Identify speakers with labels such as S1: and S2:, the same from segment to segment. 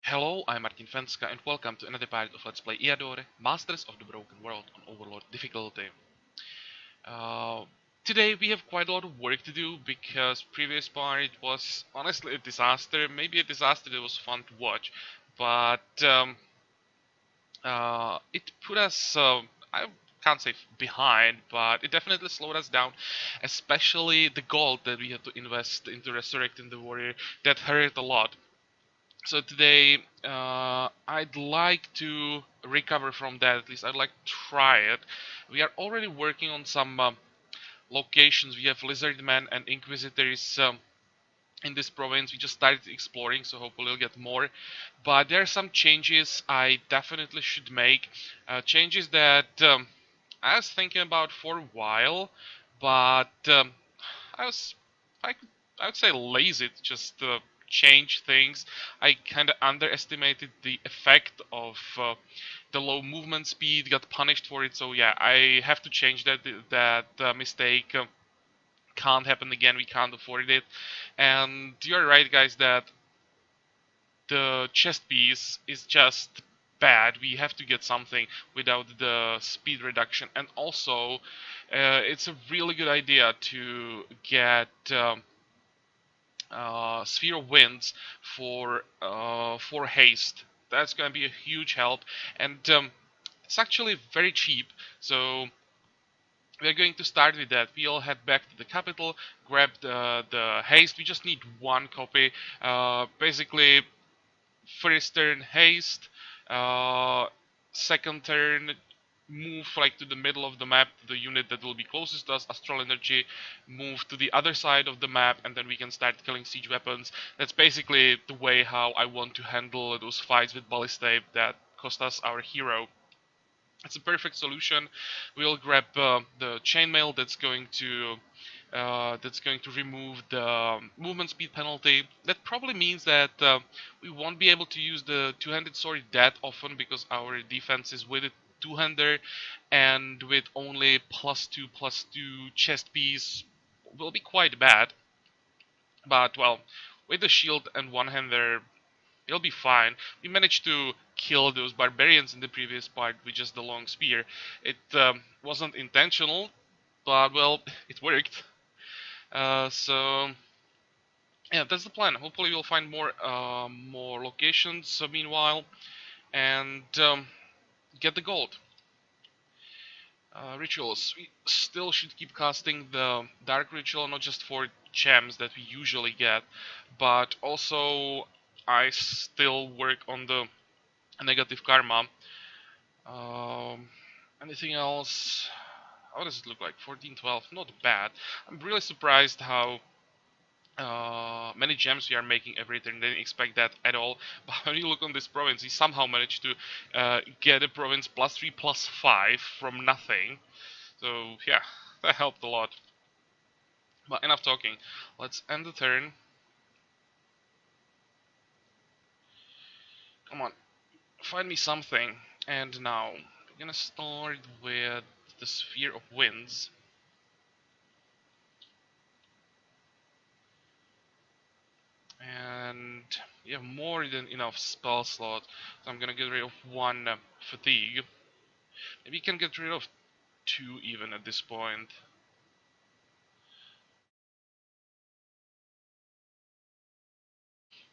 S1: Hello, I'm Martin Fencka and welcome to another part of Let's Play Eador, Masters of the Broken World on Overlord difficulty. Uh, Today we have quite a lot of work to do because previous part was honestly a disaster, maybe a disaster that was fun to watch, but it put us, I can't say behind, but it definitely slowed us down, especially the gold that we had to invest into resurrecting the warrior, that hurt a lot. So today, I'd like to recover from that. At least I'd like to try it. We are already working on some locations. We have Lizardmen and Inquisitors in this province. We just started exploring, so hopefully we'll get more. But there are some changes I definitely should make. Changes that I was thinking about for a while, but I was I could I would say lazy to just change things. I kind of underestimated the effect of the low movement speed. Got punished for it, so yeah, I have to change that mistake. Can't happen again. We can't afford it. And you're right, guys, that the chest piece is just bad. We have to get something without the speed reduction, and also it's a really good idea to get Sphere of Winds for haste. That's going to be a huge help, and it's actually very cheap. So we are going to start with that. We'll head back to the capital, grab the haste. We just need one copy. Basically, first turn haste, uh, second turn move like to the middle of the map to the unit that will be closest to us, astral energy, move to the other side of the map, and then we can start killing siege weapons. That's basically the way how I want to handle those fights with ballistae that cost us our hero. It's a perfect solution. We'll grab the chainmail that's going to remove the movement speed penalty. That probably means that we won't be able to use the two-handed sword that often because our defense is with a two-hander, and with only +2/+2 chest piece will be quite bad. But well, with the shield and one-hander, it'll be fine. We managed to kill those barbarians in the previous part with just the long spear. It wasn't intentional, but well, it worked. So yeah, that's the plan. Hopefully, we'll find more locations. So meanwhile, and get the gold. Rituals. We still should keep casting the dark ritual, not just for gems that we usually get, but also I still work on the negative karma. Um, Anything else? How does it look like? 14, 12, not bad. I'm really surprised how many gems we are making every turn. Didn't expect that at all. But when you look on this province, he somehow managed to get a province +3/+5 from nothing. So yeah, that helped a lot. But enough talking. Let's end the turn. Come on, find me something. And now we're gonna start with the Sphere of Winds. And we have more than enough spell slots, so I'm gonna get rid of one fatigue. Maybe you can get rid of two even at this point.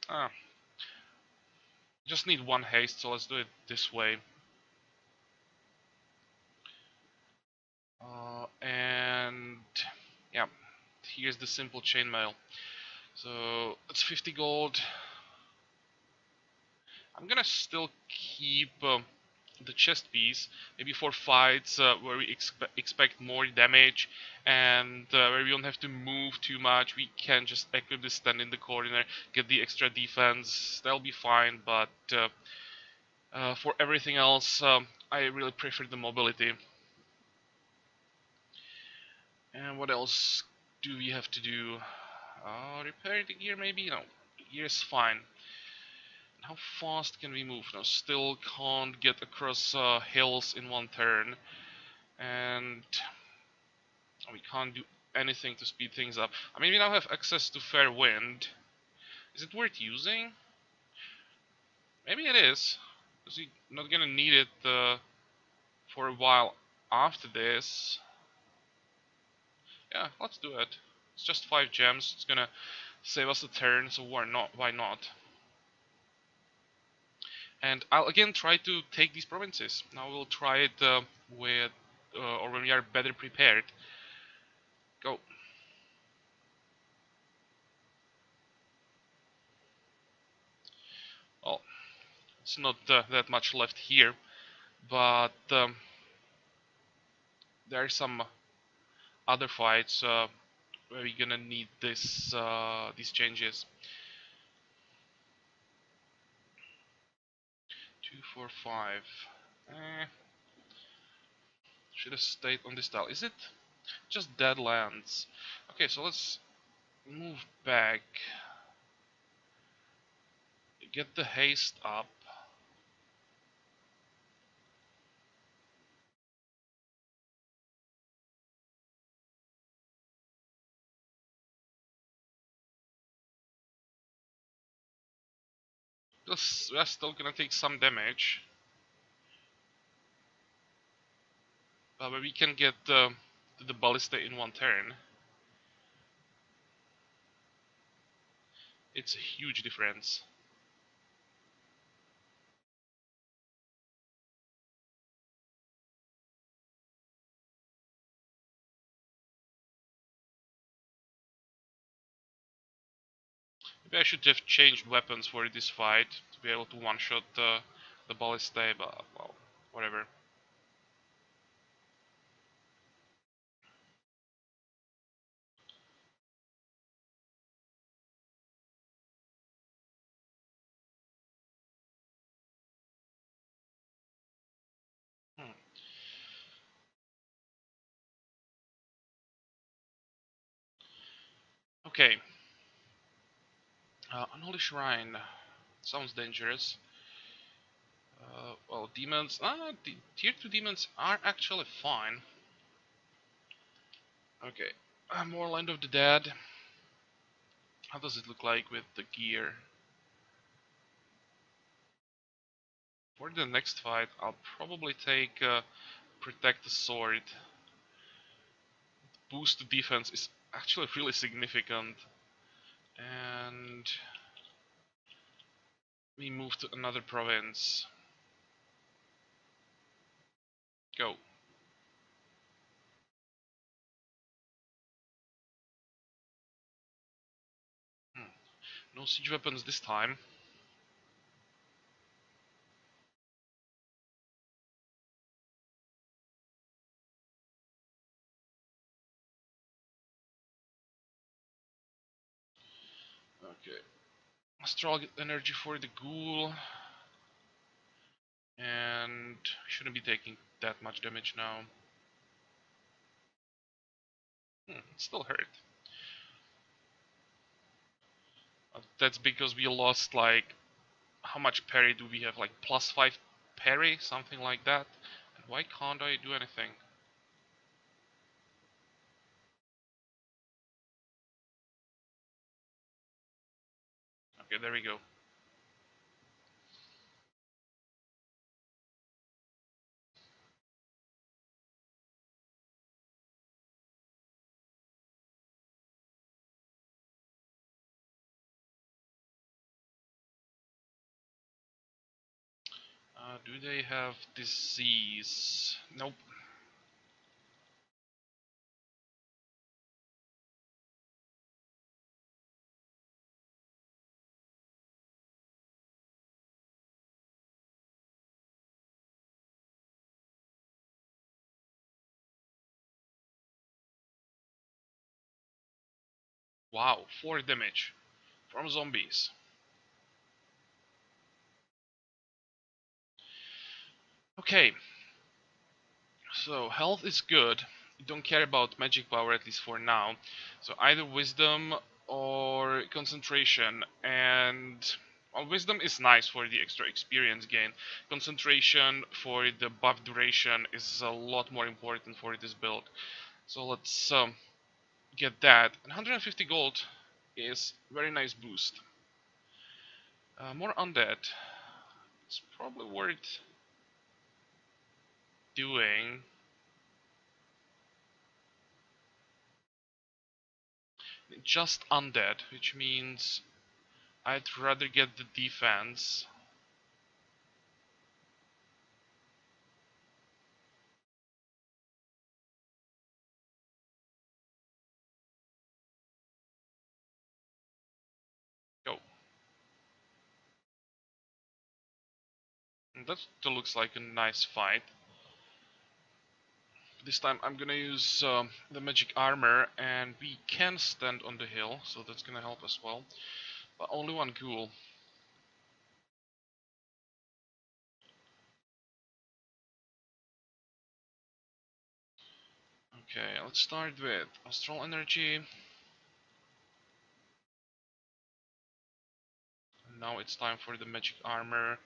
S1: Ah, just need one haste, so let's do it this way. And yeah, here's the simple chainmail. So it's 50 gold. I'm gonna still keep the chest piece, maybe for fights where we expect more damage and where we don't have to move too much. We can just equip this, stand in the corner, get the extra defense. That'll be fine, but for everything else, I really prefer the mobility. And what else do we have to do? Repair the gear maybe? No, gear is fine. How fast can we move? No, still can't get across hills in one turn. And we can't do anything to speed things up. I mean, we now have access to fair wind. Is it worth using? Maybe it is. Because you're not gonna need it for a while after this. Yeah, let's do it. It's just 5 gems. It's gonna save us a turn, so why not? Why not? And I'll again try to take these provinces. Now we'll try it with, or when we are better prepared. Go. Well, it's not that much left here, but there are some other fights where we're gonna need these changes. 2, 4, 5. Eh, should have stayed on this tile. Is it just dead lands? Okay, so let's move back. Get the haste up. We're still gonna take some damage, but we can get the ballista in one turn. It's a huge difference. Maybe I should have changed weapons for this fight to be able to one-shot the ballista, but well, whatever. Hmm. Okay. Unholy Shrine. Sounds dangerous. Well, demons. The tier 2 demons are actually fine. Okay. More Land of the Dead. How does it look like with the gear? For the next fight, I'll probably take Protect the Sword. Boost to defense is actually really significant. And we move to another province. Go. Hmm. No siege weapons this time. Okay. Astral energy for the ghoul. And shouldn't be taking that much damage now. It still hurt. That's because we lost like, how much parry do we have? Like +5 parry, something like that. And why can't I do anything? Okay, there we go. Do they have disease? Nope. Wow, 4 damage from zombies. Okay, so health is good. You don't care about magic power, at least for now. So either wisdom or concentration. And well, wisdom is nice for the extra experience gain. Concentration for the buff duration is a lot more important for this build. So let's get that. And 150 gold is very nice boost. More undead. It's probably worth doing. Just undead, which means I'd rather get the defense. Go. And that still looks like a nice fight. This time I'm gonna use the magic armor, and we can stand on the hill, so that's gonna help as well. But only one ghoul. Okay, let's start with astral energy. Now it's time for the magic armor.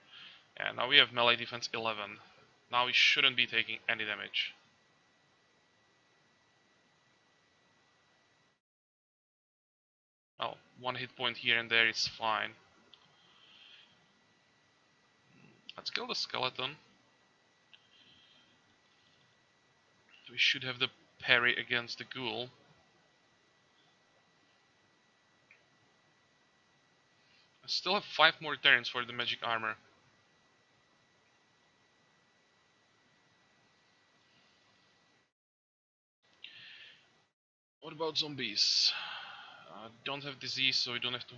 S1: And now we have melee defense 11. Now we shouldn't be taking any damage. Oh, one hit point here and there is fine. Let's kill the skeleton. We should have the parry against the ghoul. I still have 5 more turns for the magic armor. What about zombies? Don't have disease, so we don't have to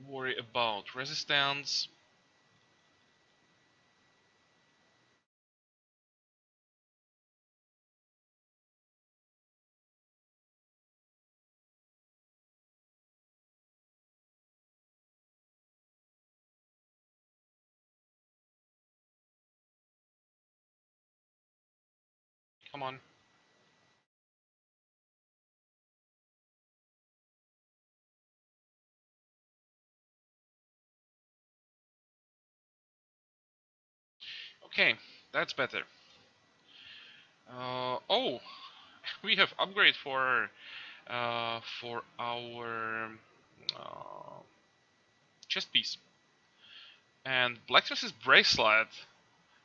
S1: worry about resistance. Come on. Okay, that's better. Oh, we have upgrade for our chest piece. And Blacksmith's bracelet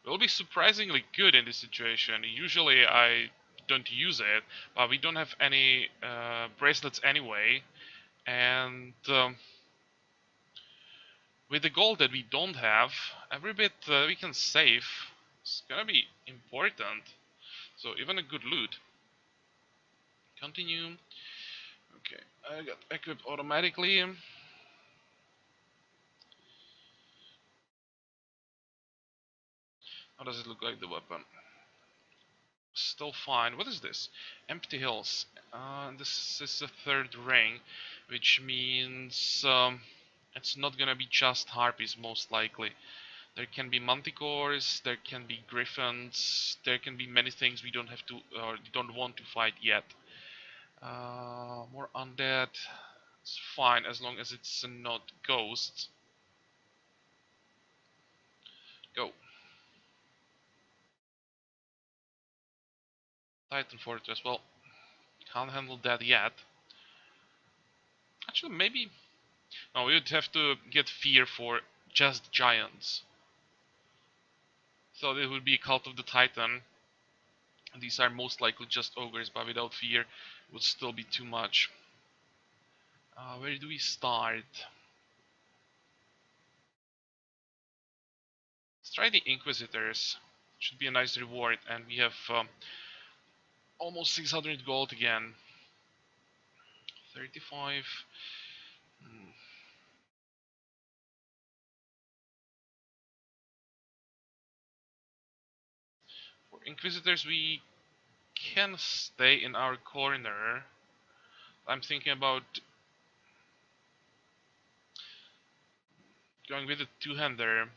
S1: will be surprisingly good in this situation. Usually I don't use it, but we don't have any bracelets anyway. And with the gold that we don't have, every bit we can save is gonna be important. So even a good loot. Continue. Okay, I got equipped automatically. How does it look like, the weapon? Still fine. What is this? Empty hills. This is the 3rd ring, which means it's not gonna be just harpies, most likely. There can be manticores, there can be griffins, there can be many things we don't have to or don't want to fight yet. More undead. It's fine as long as it's not ghosts. Go. Titan Fortress. Well, can't handle that yet. Actually, maybe. No, we would have to get fear for just giants. So it would be Cult of the Titan. These are most likely just ogres, but without fear would still be too much. Where do we start? Let's try the Inquisitors. Should be a nice reward, and we have almost 600 gold again. 35. For Inquisitors, we can stay in our corner. I'm thinking about going with a two-hander.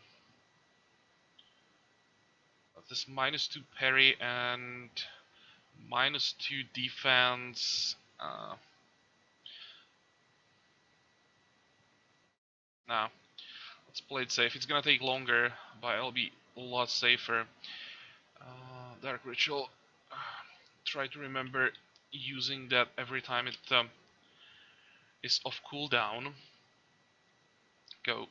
S1: This -2 parry and -2 defense. Nah, let's play it safe. It's gonna take longer, but I'll be a lot safer. Dark Ritual. Try to remember using that every time it is off cooldown. Go.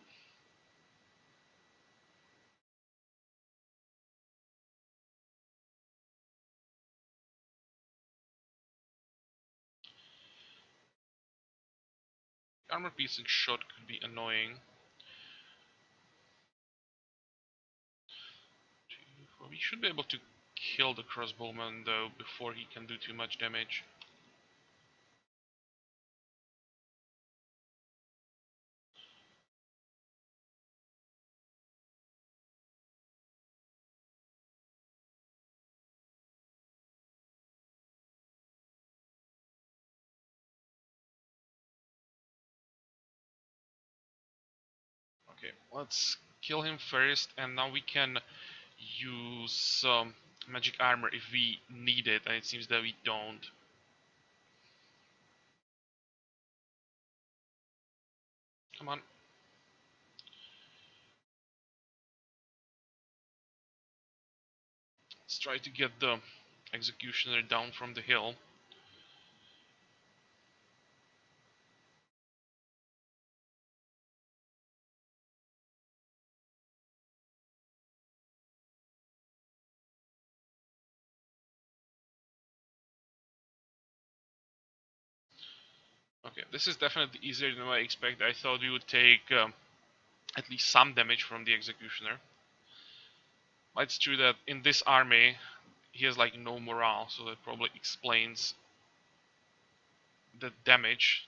S1: armor piercing shot could be annoying. 2, 4. We should be able to kill the crossbowman though before he can do too much damage. Okay, let's kill him first, and now we can use magic armor if we need it, and it seems that we don't. Come on. Let's try to get the executioner down from the hill. Okay, this is definitely easier than I expected. I thought we would take at least some damage from the executioner. But it's true that in this army he has like no morale, so that probably explains the damage.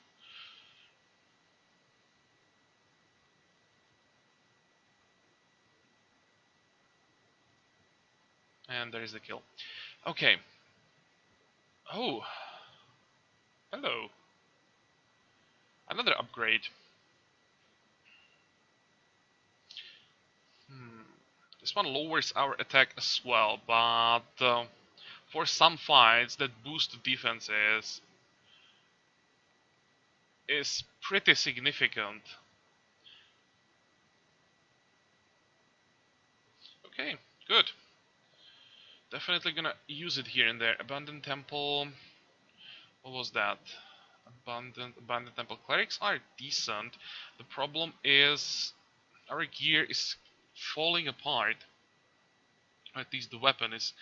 S1: And there is the kill. Okay. Oh. Hello. Another upgrade. This one lowers our attack as well, but for some fights that boost the defenses is pretty significant. Okay, good. Definitely gonna use it here and there. Abandoned Temple. What was that? Abandoned Temple. Clerics are decent. The problem is our gear is falling apart. At least the weapon is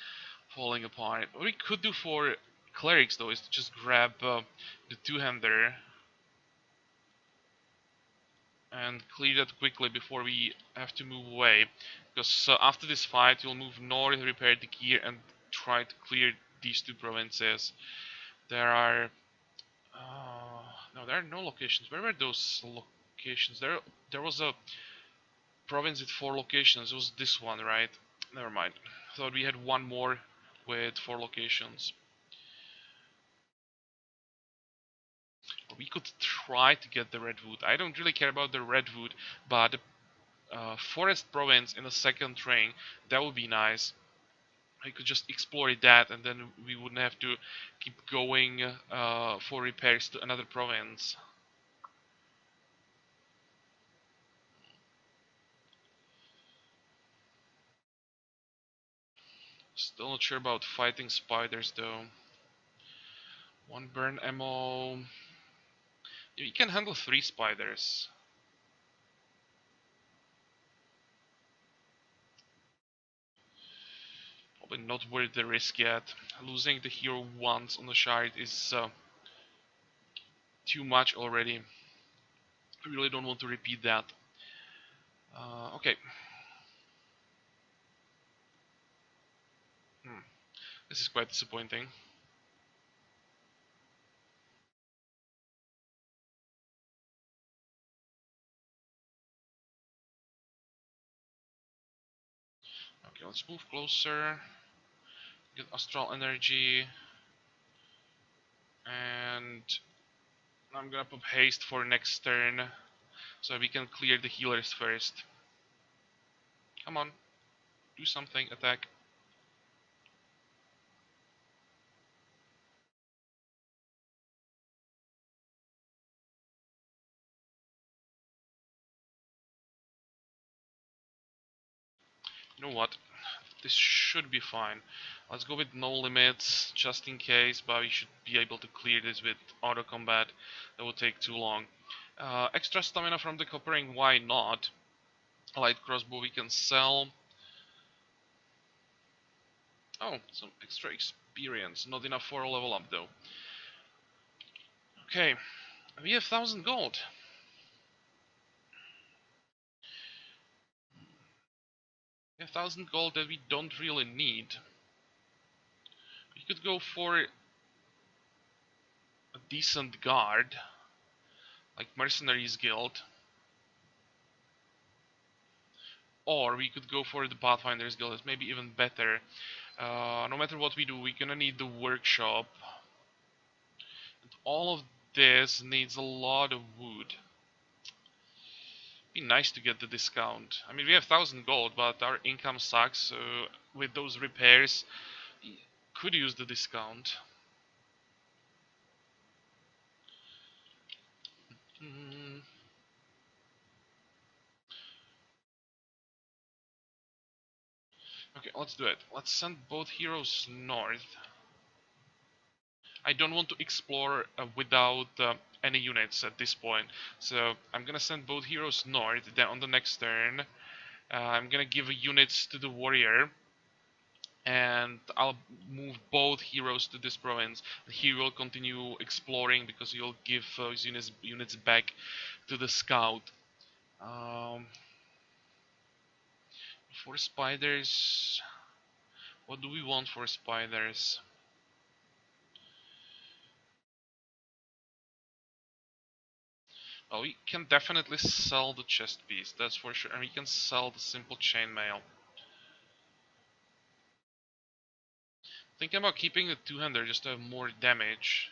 S1: falling apart. What we could do for clerics though is to just grab the two-hander and clear that quickly before we have to move away, because after this fight we'll move north, repair the gear, and try to clear these two provinces. There are no, there are no locations. Where were those locations? There was a province with 4 locations. It was this one, right? Never mind. Thought we had one more with 4 locations. We could try to get the redwood. I don't really care about the redwood, but forest province in the second train, that would be nice. I could just explore that, and then we wouldn't have to keep going for repairs to another province. Still not sure about fighting spiders though. 1 burn ammo. You can handle 3 spiders. Probably not worth the risk yet. Losing the hero once on the shard is too much already. I really don't want to repeat that. Okay. This is quite disappointing. Okay, let's move closer. Get astral energy. And I'm gonna put haste for next turn, so we can clear the healers first. Come on, do something, attack. You know what? This should be fine. Let's go with no limits, just in case, but we should be able to clear this with auto combat. That will take too long. Extra stamina from the coppering, why not? Light crossbow we can sell. Oh, some extra experience. Not enough for a level up though. Okay, we have 1000 gold. We have 1000 gold that we don't really need. We could go for a decent guard, like Mercenaries Guild. Or we could go for the Pathfinders Guild, it's maybe even better. No matter what we do, we're gonna need the workshop. And all of this needs a lot of wood. Be nice to get the discount. I mean, we have 1000 gold, but our income sucks, so with those repairs, could use the discount. Mm. Okay, let's do it. Let's send both heroes north. I don't want to explore without any units at this point, so I'm gonna send both heroes north. Then on the next turn, I'm gonna give units to the warrior, and I'll move both heroes to this province. He will continue exploring because he'll give his units back to the scout. Um, for spiders, what do we want for spiders? Well, we can definitely sell the chest piece, that's for sure, and we can sell the simple chainmail. Thinking about keeping the two-hander just to have more damage.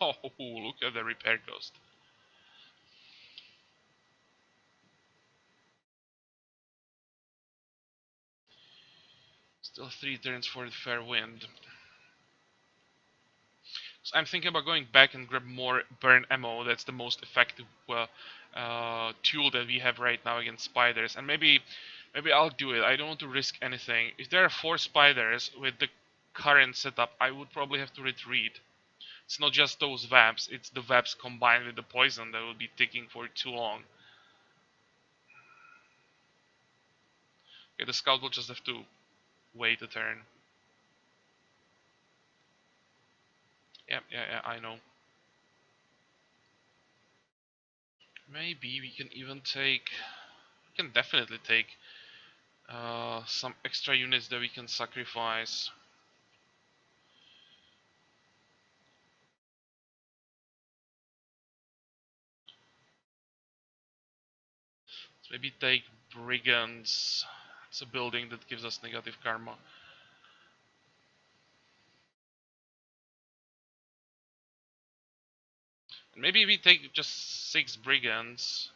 S1: Oh, look at the repair cost. Still 3 turns for the fair wind. So I'm thinking about going back and grab more burn ammo. That's the most effective tool that we have right now against spiders. And maybe I'll do it. I don't want to risk anything. If there are 4 spiders with the current setup, I would probably have to retreat. It's not just those webs, it's the webs combined with the poison that will be ticking for too long. Okay, the scout will just have to wait a turn. Yeah, I know. Maybe we can even take... We can definitely take some extra units that we can sacrifice. Let's maybe take brigands. It's a building that gives us negative karma. And maybe we take just 6 brigands.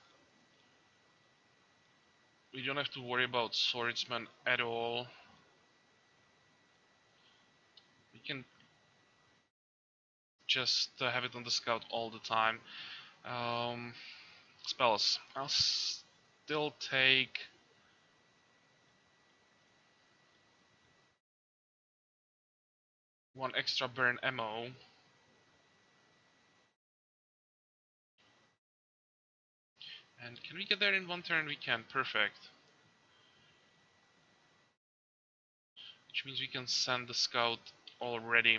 S1: We don't have to worry about swordsmen at all. We can just have it on the scout all the time. Spells. I'll still take one extra burn ammo. And can we get there in 1 turn? We can. Perfect. Which means we can send the scout already.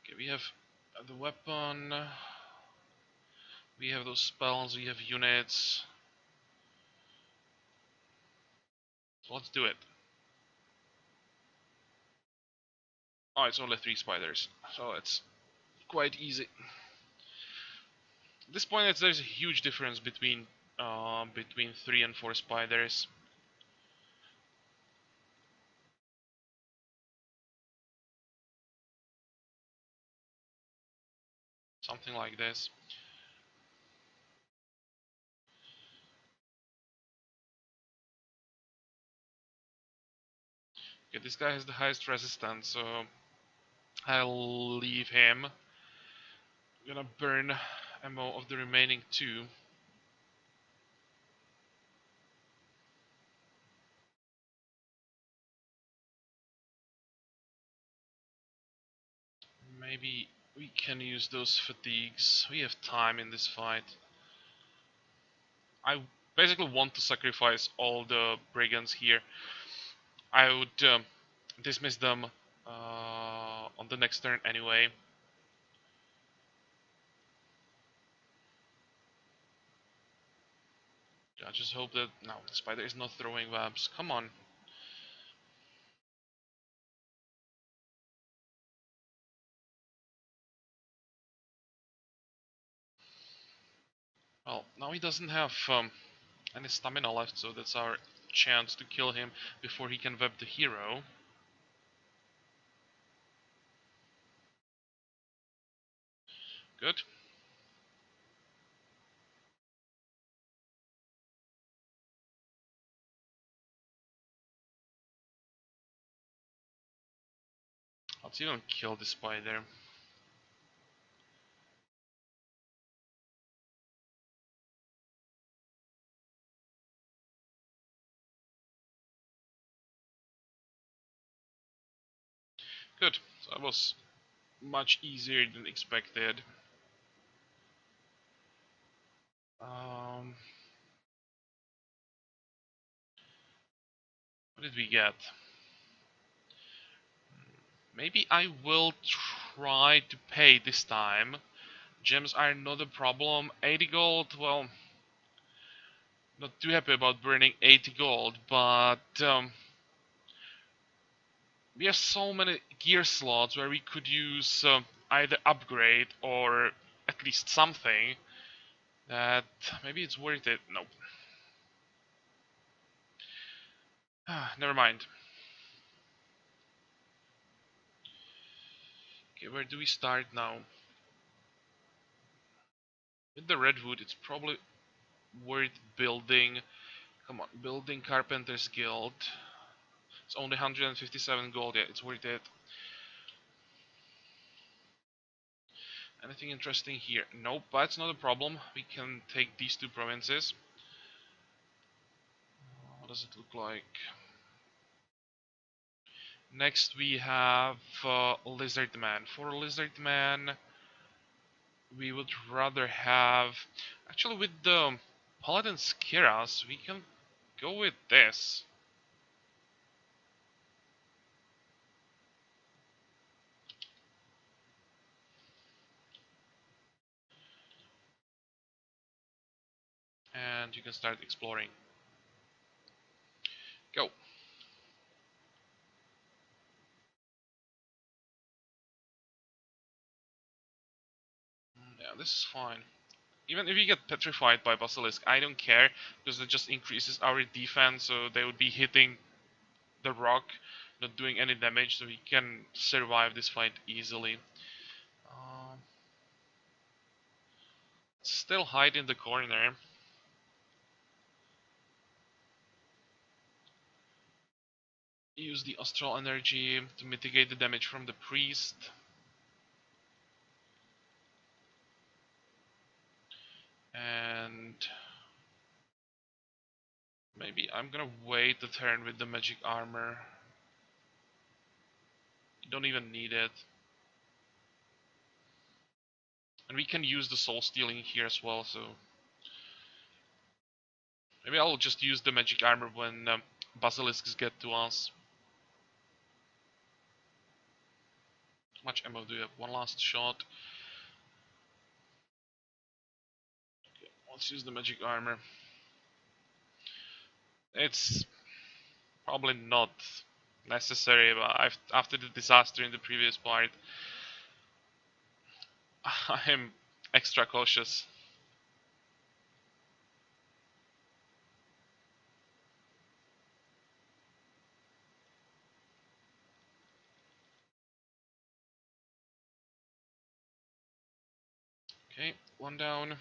S1: Okay, we have the weapon. We have those spells. We have units. So let's do it. Oh, it's only 3 spiders, so it's quite easy. At this point, there's a huge difference between 3 and 4 spiders. Something like this. Okay, this guy has the highest resistance, so I'll leave him. I'm gonna burn ammo of the remaining 2. Maybe we can use those fatigues. We have time in this fight. I basically want to sacrifice all the brigands here. I would dismiss them on the next turn anyway. I just hope that no, the spider is not throwing webs. Come on. Well, now he doesn't have any stamina left, so that's our chance to kill him before he can web the hero. Good. Let's even kill the spider. Good. So that was much easier than expected. Um, what did we get? Maybe I will try to pay this time. Gems are not a problem. 80 gold, well, not too happy about burning 80 gold, but we have so many gear slots where we could use either upgrade or at least something that maybe it's worth it. Nope. Never mind. Okay, where do we start now? With the redwood, it's probably worth building. Come on, building Carpenter's Guild. It's only 157 gold. Yeah, it's worth it. Anything interesting here? Nope, but it's not a problem. We can take these two provinces. What does it look like? Next we have Lizard Man. For Lizard Man, we would rather have... Actually, with the Paladin Skiras, we can go with this. And you can start exploring. Go. Yeah, this is fine. Even if you get petrified by Basilisk, I don't care, because it just increases our defense, so they would be hitting the rock, not doing any damage, so we can survive this fight easily. Um, Still hide in the corner. Use the astral energy to mitigate the damage from the priest. And maybe I'm gonna wait the turn with the magic armor. You don't even need it. And we can use the soul stealing here as well, so maybe I'll just use the magic armor when basilisks get to us. How much ammo do you have? One last shot. Okay, let's use the magic armor. It's probably not necessary, but after the disaster in the previous part, I'm extra cautious. Okay, one down.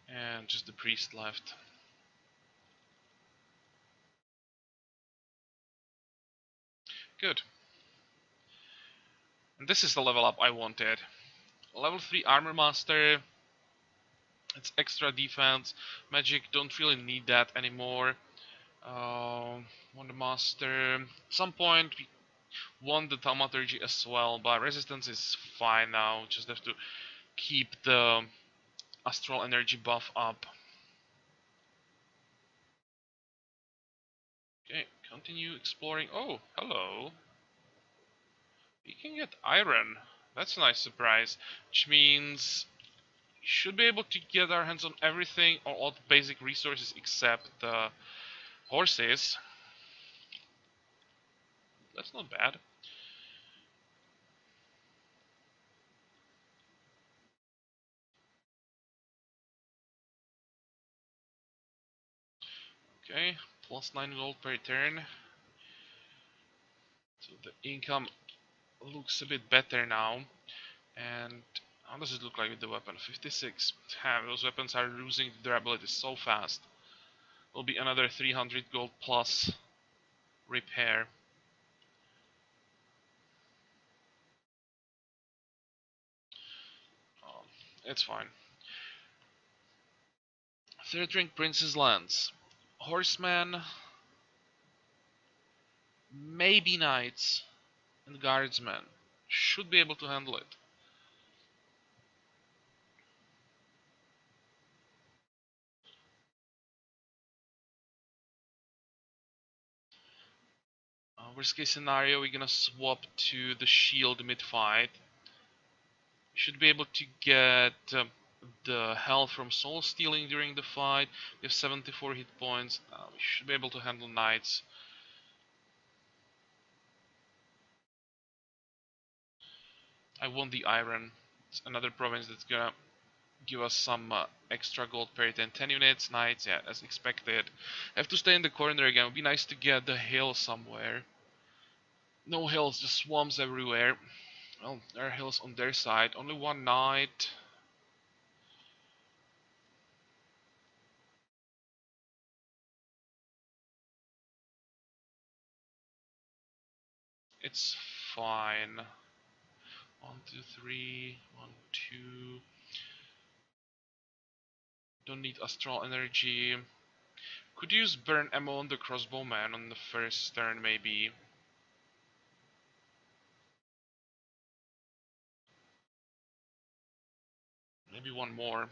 S1: And just the priest left. Good. And this is the level up I wanted. Level 3 Armor Master. It's extra defense. Magic, don't really need that anymore. Wonder Master. At some point we want the Thaumaturgy as well, but resistance is fine now. Just have to keep the astral energy buff up. Okay, continue exploring. Oh, hello. You can get iron. That's a nice surprise. Which means we should be able to get our hands on everything, or all the basic resources except the horses. That's not bad. Okay, plus 9 gold per turn. So the income looks a bit better now. And how does it look like with the weapon? 56. Damn, those weapons are losing durability so fast. Will be another 300 gold plus repair. Oh, it's fine. Third rank Prince's Lance. Horseman, maybe knights, and guardsmen. Should be able to handle it. Worst case scenario, we're gonna swap to the shield mid-fight. Should be able to get the health from soul stealing during the fight. We have 74 hit points. We should be able to handle knights. I want the iron. It's another province that's gonna give us some extra gold per 10 units. Knights, yeah, as expected. I have to stay in the corner again. It would be nice to get the hill somewhere. No hills, just swamps everywhere. Well, there are hills on their side. Only one knight. It's fine. 1, 2, 3. 1, 2. Don't need astral energy. Could use burn ammo on the crossbowman on the first turn, maybe. Maybe one more.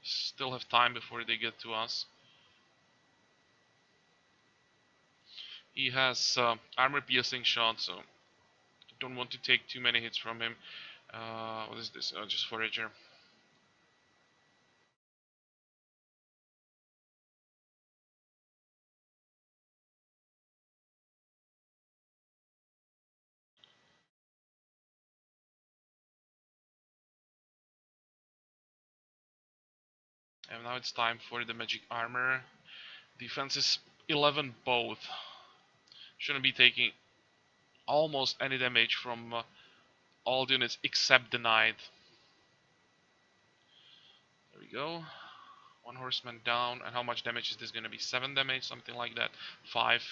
S1: Still have time before they get to us. He has armor-piercing shot, so don't want to take too many hits from him. What is this? Just Forager. And now it's time for the magic armor. Defense is 11 both. Shouldn't be taking almost any damage from all the units except the knight. There we go. One horseman down. And how much damage is this going to be? 7 damage, something like that. 5.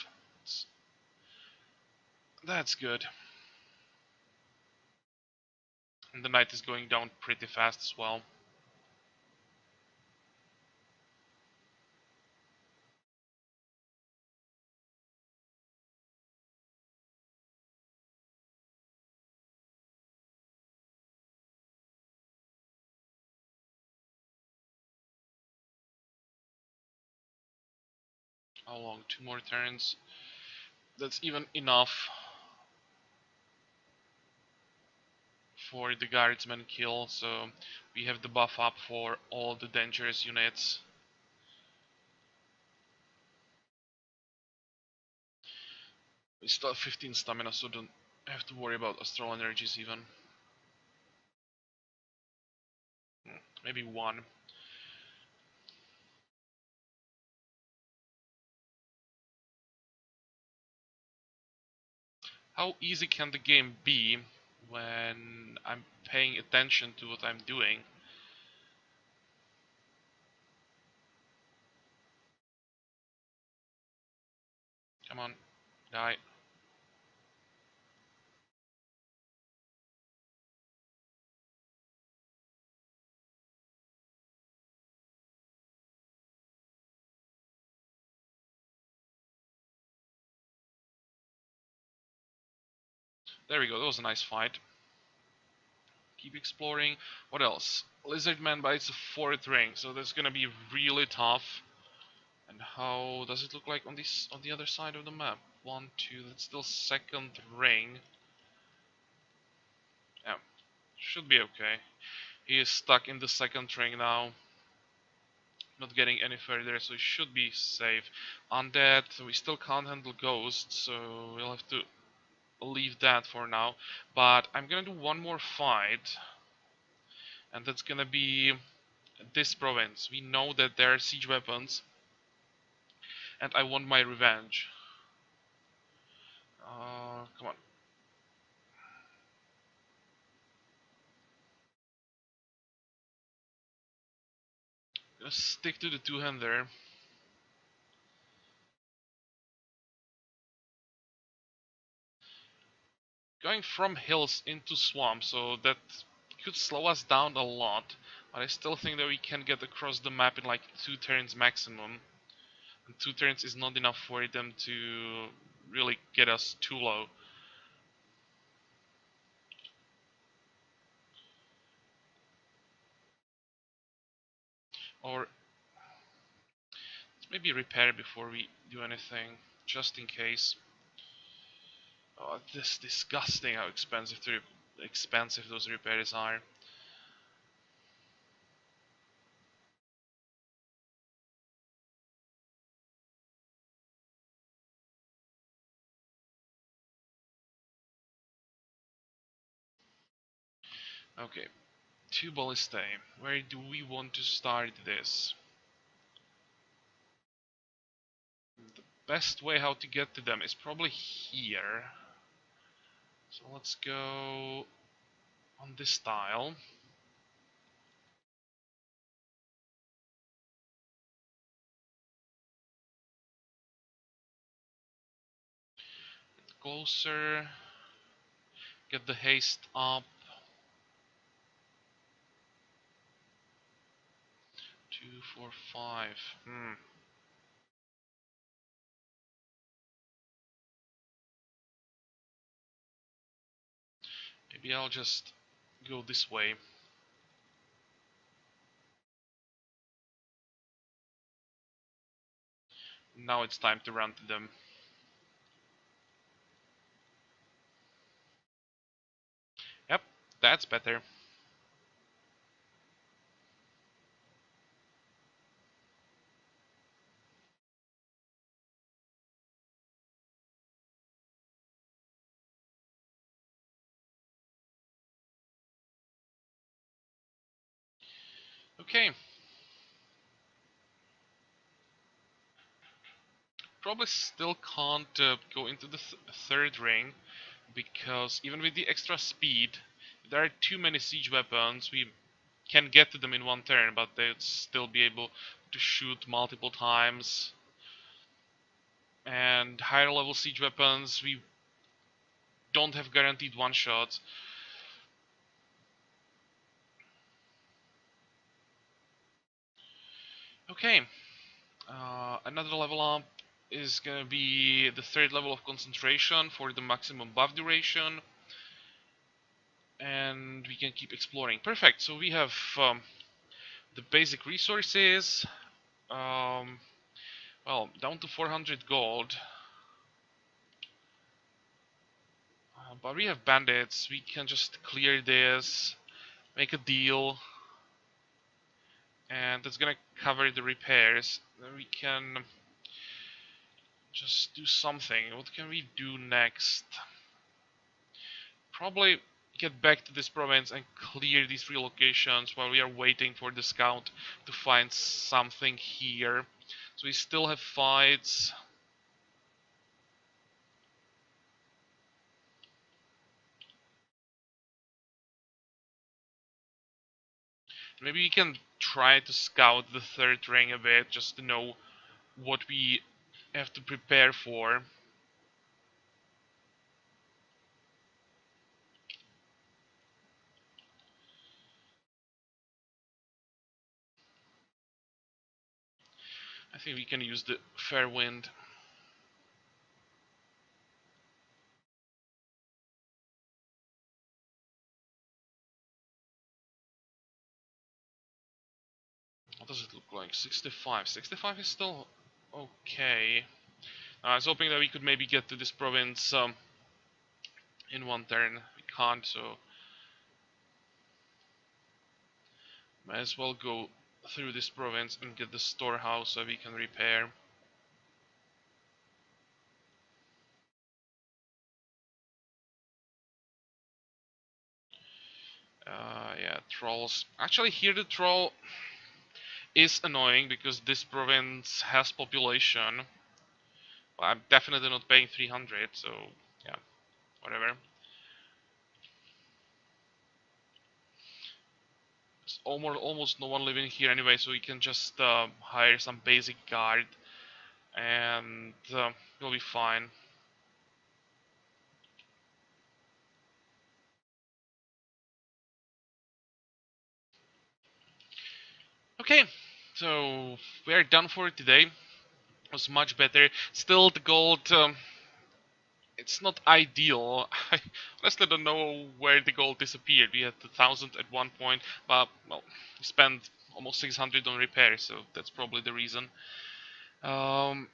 S1: That's good. And the knight is going down pretty fast as well. How long? 2 more turns. That's even enough for the guardsman kill, so we have the buff up for all the dangerous units. We still have 15 stamina, so don't have to worry about astral energies even. Maybe 1. How easy can the game be when I'm paying attention to what I'm doing? Come on, die. There we go, that was a nice fight. Keep exploring. What else? Lizardman bites the 4th ring, so that's gonna be really tough. And how does it look like on the other side of the map? 1, 2, that's still second ring. Yeah, should be okay. He is stuck in the second ring now. Not getting any further, so he should be safe. Undead, we still can't handle ghosts, so we'll have to leave that for now. But I'm gonna do one more fight, and that's gonna be this province. We know that there are siege weapons, and I want my revenge. Come on. Gonna stick to the two-hander. Going from hills into swamp, so that could slow us down a lot. But I still think that we can get across the map in like 2 turns maximum. And 2 turns is not enough for them to really get us too low. Or let's maybe repair before we do anything, just in case. Oh, this disgusting how expensive those repairs are. Okay, 2 ballistae. Where do we want to start this? The best way how to get to them is probably here. So let's go on this tile. Get closer. Get the haste up. 2, 4, 5. Maybe I'll just go this way. Now it's time to run to them. Yep, that's better. Okay. Probably still can't go into the third ring, because even with the extra speed, if there are too many siege weapons, we can get to them in 1 turn, but they'd still be able to shoot multiple times. And higher level siege weapons, we don't have guaranteed one-shots. Okay, another level up is gonna be the 3rd level of concentration for the maximum buff duration. And we can keep exploring. Perfect, so we have the basic resources. Well, down to 400 gold. But we have bandits, we can just clear this, make a deal, and that's gonna cover the repairs. Then we can just do something. What can we do next? Probably get back to this province and clear these 3 locations while we are waiting for the scout to find something here. So we still have fights. Maybe we can try to scout the 3rd ring a bit, just to know what we have to prepare for. I think we can use the fair wind. What does it look like? 65. 65 is still Okay. I was hoping that we could maybe get to this province in one turn. We can't, so might as well go through this province and get the storehouse so we can repair. Yeah, trolls. Actually, here the troll is annoying because this province has population. But I'm definitely not paying 300, so yeah, whatever. There's almost no one living here anyway, so we can just hire some basic guard and we'll be fine. Okay, so we are done for today. It was much better. Still, the gold, it's not ideal. I honestly don't know where the gold disappeared. We had 1,000 at one point, but well, we spent almost 600 on repairs, so that's probably the reason. Um,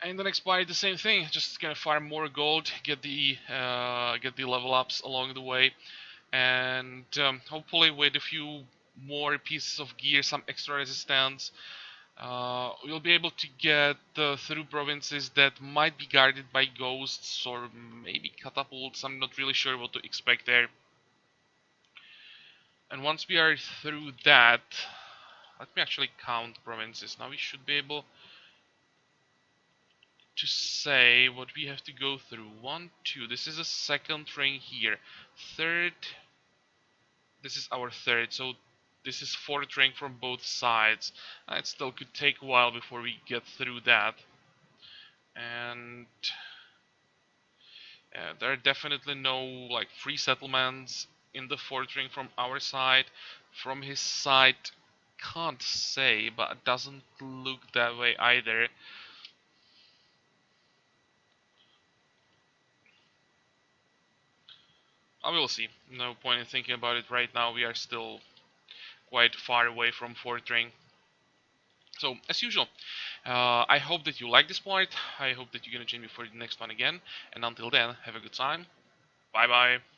S1: and the next part, the same thing. Just gonna farm more gold, get the level ups along the way, and hopefully with a few more pieces of gear, some extra resistance, we'll be able to get through provinces that might be guarded by ghosts or maybe catapults. I'm not really sure what to expect there. And once we are through that, let me actually count provinces. Now we should be able to say what we have to go through. One, two. This is a second ring here. Third. This is our third. So this is fourth ring from both sides. It still could take a while before we get through that. And there are definitely no like free settlements in the fourth ring from our side. From his side, can't say, but it doesn't look that way either. I will see. No point in thinking about it right now. We are still quite far away from fourth ring. So, as usual, I hope that you like this part. I hope that you're gonna join me for the next one again. And until then, have a good time. Bye bye.